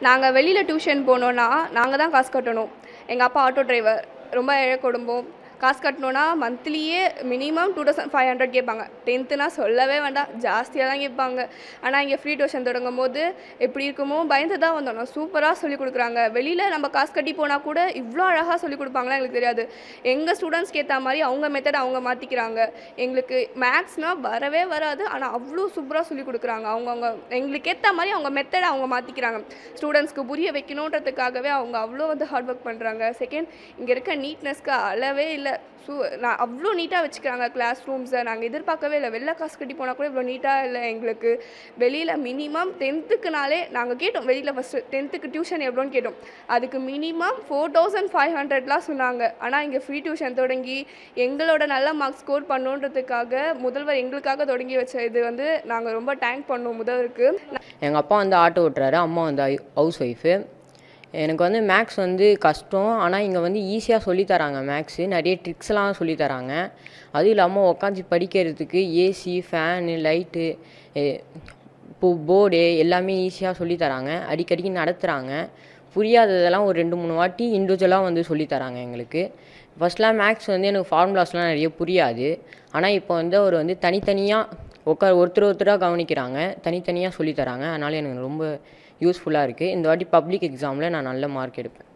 நாங்கள் வெளியில் டியூஷன் போனோன்னா நாங்கள் தான் காசு கட்டணும். எங்கள் அப்பா ஆட்டோ டிரைவர், ரொம்ப ஏழை குடும்பம். காசு கட்டணுன்னா மந்த்லியே மினிமம் 2500 கேட்பாங்க. 10th சொல்லவே வேண்டாம், ஜாஸ்தியாக தான் கேட்பாங்க. ஆனால் இங்கே ஃப்ரீ டியூஷன் தொடங்கும் போது எப்படி இருக்குமோ பயந்து தான் வந்தோம். நான் சூப்பராக சொல்லிக் கொடுக்குறாங்க. வெளியில் நம்ம காசு கட்டி போனால் கூட இவ்வளோ அழகாக சொல்லிக் கொடுப்பாங்களா எங்களுக்கு தெரியாது. எங்கள் ஸ்டூடெண்ட்ஸ்க்கு ஏற்ற மாதிரி அவங்க மெத்தட் அவங்க மாற்றிக்கிறாங்க. எங்களுக்கு மேக்ஸ்னால் வரவே வராது, ஆனால் அவ்வளோ சூப்பராக சொல்லிக் கொடுக்குறாங்க. அவங்கவுங்க எங்களுக்கு ஏற்ற மாதிரி அவங்க மெத்தடை அவங்க மாற்றிக்கிறாங்க. ஸ்டூடெண்ட்ஸ்க்கு புரிய வைக்கணுன்றதுக்காகவே அவங்க அவ்வளோ ஹார்ட் ஒர்க் பண்ணுறாங்க. செகண்ட், இங்கே இருக்க நீட்னஸ்க்கு அளவே இல்லை. நான் அவ்வளோ நீட்டாக வச்சுக்கிறாங்க கிளாஸ் ரூம்ஸை. நாங்கள் எதிர்பார்க்கவே இல்லை. வெளில காசு கட்டி போனால் கூட இவ்வளோ நீட்டாக இல்லை எங்களுக்கு. வெளியில் மினிமம் 10th நாங்கள் கேட்டோம். வெளியில் ஃபஸ்ட்டு 10th டியூஷன் எவ்வளோன்னு கேட்டோம். அதுக்கு மினிமம் 4500 சொன்னாங்க. ஆனால் இங்கே ஃப்ரீ டியூஷன் தொடங்கி எங்களோட நல்ல மார்க்ஸ் ஸ்கோர் பண்ணுன்றதுக்காக முதல்வர் எங்களுக்காக தொடங்கி வச்ச இது நாங்கள் ரொம்ப தேங்க் பண்ணோம் முதல்வருக்கு. எங்கள் அப்பா ஆட்டோ ஓட்டுறாரு, அம்மா ஹவுஸ் ஒய்ஃபு. எனக்கு மேக்ஸ் கஷ்டம், ஆனால் இங்கே ஈஸியாக சொல்லித்தராங்க. மேக்ஸு நிறைய ட்ரிக்ஸ்லாம் சொல்லித்தராங்க. அதுவும் இல்லாமல் உட்காந்து படிக்கிறதுக்கு ஏசி, ஃபேனு, லைட்டு, போர்டு எல்லாமே ஈஸியாக சொல்லித்தராங்க. அடிக்கடிக்கு நடத்துகிறாங்க. புரியாததெல்லாம் ஒரு 2-3 வாட்டி இண்டிவிஜுவலாக சொல்லித்தராங்க எங்களுக்கு. ஃபஸ்ட்லாம் மேக்ஸ் எனக்கு ஃபார்முலாஸ்லாம் நிறைய புரியாது. ஆனால் இப்போ அவர் தனித்தனியாக ஒருத்தராக கவனிக்கிறாங்க, தனித்தனியாக சொல்லித்தராங்க. அதனால் எனக்கு ரொம்ப யூஸ்ஃபுல்லாக இருக்குது. இந்த வாட்டி பப்ளிக் எக்ஸாமில் நான் நல்ல மார்க் எடுப்பேன்.